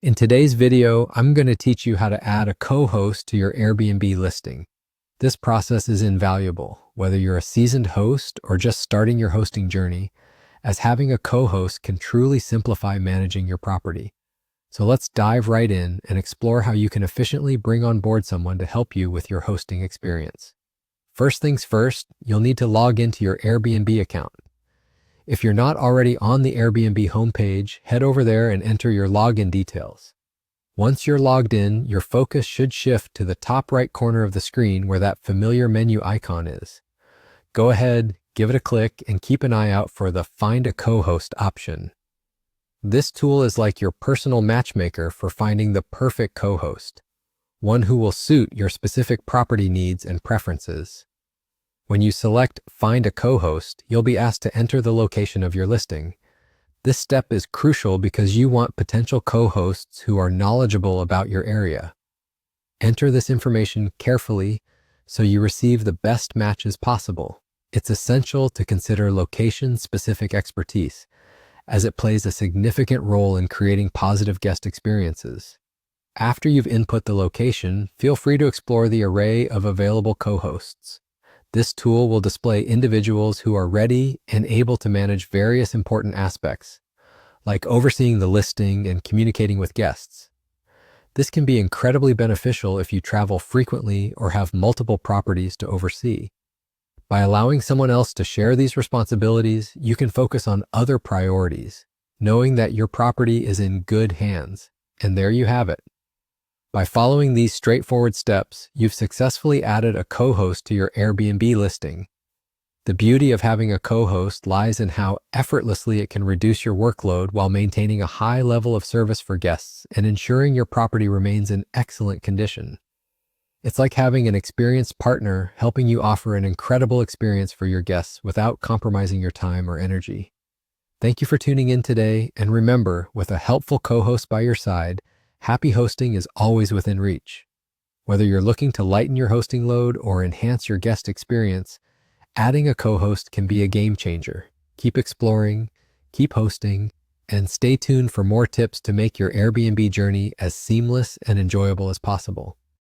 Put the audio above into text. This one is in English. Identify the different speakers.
Speaker 1: In today's video, I'm going to teach you how to add a co-host to your Airbnb listing. This process is invaluable, whether you're a seasoned host or just starting your hosting journey, as having a co-host can truly simplify managing your property. So let's dive right in and explore how you can efficiently bring on board someone to help you with your hosting experience. First things first, you'll need to log into your Airbnb account. If you're not already on the Airbnb homepage, head over there and enter your login details. Once you're logged in, your focus should shift to the top right corner of the screen where that familiar menu icon is. Go ahead, give it a click, and keep an eye out for the Find a Co-host option. This tool is like your personal matchmaker for finding the perfect co-host, one who will suit your specific property needs and preferences. When you select Find a Co-host, you'll be asked to enter the location of your listing. This step is crucial because you want potential co-hosts who are knowledgeable about your area. Enter this information carefully so you receive the best matches possible. It's essential to consider location-specific expertise, as it plays a significant role in creating positive guest experiences. After you've input the location, feel free to explore the array of available co-hosts. This tool will display individuals who are ready and able to manage various important aspects, like overseeing the listing and communicating with guests. This can be incredibly beneficial if you travel frequently or have multiple properties to oversee. By allowing someone else to share these responsibilities, you can focus on other priorities, knowing that your property is in good hands. And there you have it. By following these straightforward steps, you've successfully added a co-host to your Airbnb listing. The beauty of having a co-host lies in how effortlessly it can reduce your workload while maintaining a high level of service for guests and ensuring your property remains in excellent condition. It's like having an experienced partner helping you offer an incredible experience for your guests without compromising your time or energy. Thank you for tuning in today, and remember, with a helpful co-host by your side, happy hosting is always within reach. Whether you're looking to lighten your hosting load or enhance your guest experience, adding a co-host can be a game changer. Keep exploring, keep hosting, and stay tuned for more tips to make your Airbnb journey as seamless and enjoyable as possible.